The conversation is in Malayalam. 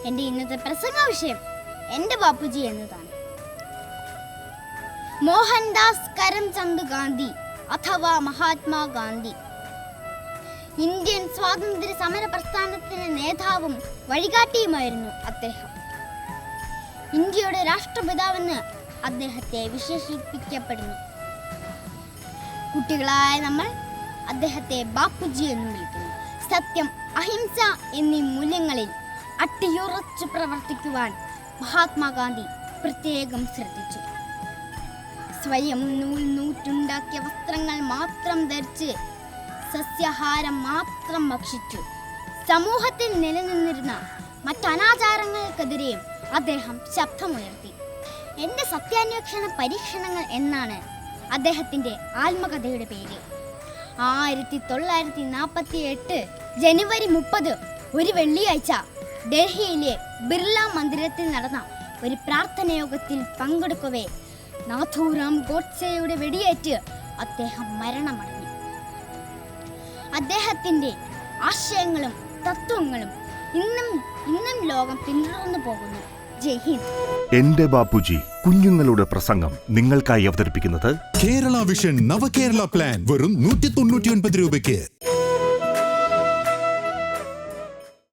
എൻ്റെ ഇന്നത്തെ പ്രസംഗ വിഷയം എൻ്റെ ബാപ്പുജി എന്നതാണ്. മോഹൻദാസ് കരംചന്ദ് ഗാന്ധി അഥവാ മഹാത്മാഗാന്ധി ഇന്ത്യൻ സ്വാതന്ത്ര്യ സമര പ്രസ്ഥാനത്തിന് നേതാവും വഴികാട്ടിയുമായിരുന്നു അദ്ദേഹം. ഇന്ത്യയുടെ രാഷ്ട്രപിതാവെന്ന് അദ്ദേഹത്തെ വിശേഷിപ്പിക്കപ്പെടുന്നു. കുട്ടികളായ നമ്മൾ അദ്ദേഹത്തെ ബാപ്പുജി എന്ന് വിളിക്കുന്നു. സത്യം, അഹിംസ എന്നീ മൂല്യങ്ങളിൽ അട്ടിയുറച്ചു പ്രവർത്തിക്കുവാൻ മഹാത്മാഗാന്ധി പ്രത്യേകം ശ്രദ്ധിച്ചു. സ്വയം നൂറ്റുണ്ടാക്കിയ വസ്ത്രങ്ങൾ മാത്രം ധരിച്ച് സസ്യാഹാരം മാത്രം ഭക്ഷിച്ചു. സമൂഹത്തിൽ നിലനിന്നിരുന്ന മറ്റനാചാരങ്ങൾക്കെതിരെയും അദ്ദേഹം ശബ്ദമുയർത്തി. എൻ്റെ സത്യാന്വേഷണ പരീക്ഷണങ്ങൾ എന്നാണ് അദ്ദേഹത്തിൻ്റെ ആത്മകഥയുടെ പേര്. 1948 ജനുവരി 30 ഒരു വെള്ളിയാഴ്ച ഡൽഹിയിലെ ബിർള മന്ദിരത്തിൽ നടന്ന ഒരു പ്രാർത്ഥനയോഗത്തിൽ പങ്കെടുക്കവേ നാഥൂറാം ഗോഡ്സെയുടെ വെടിയേറ്റ് അദ്ദേഹം മരണമടഞ്ഞു. അദ്ദേഹത്തിൻ്റെ ആശയങ്ങളും തത്വങ്ങളും ഇന്നും ലോകം പിന്തുടർന്നു പോകുന്നു. ജയ് ഹിന്ദ്. എന്റെ ബാപ്പുജി കുഞ്ഞുങ്ങളുടെ പ്രസംഗം നിങ്ങൾക്കായി അവതരിപ്പിക്കുന്നത് കേരള വിഷൻ നവകേരള പ്ലാൻ വെറും 199 രൂപയ്ക്ക്.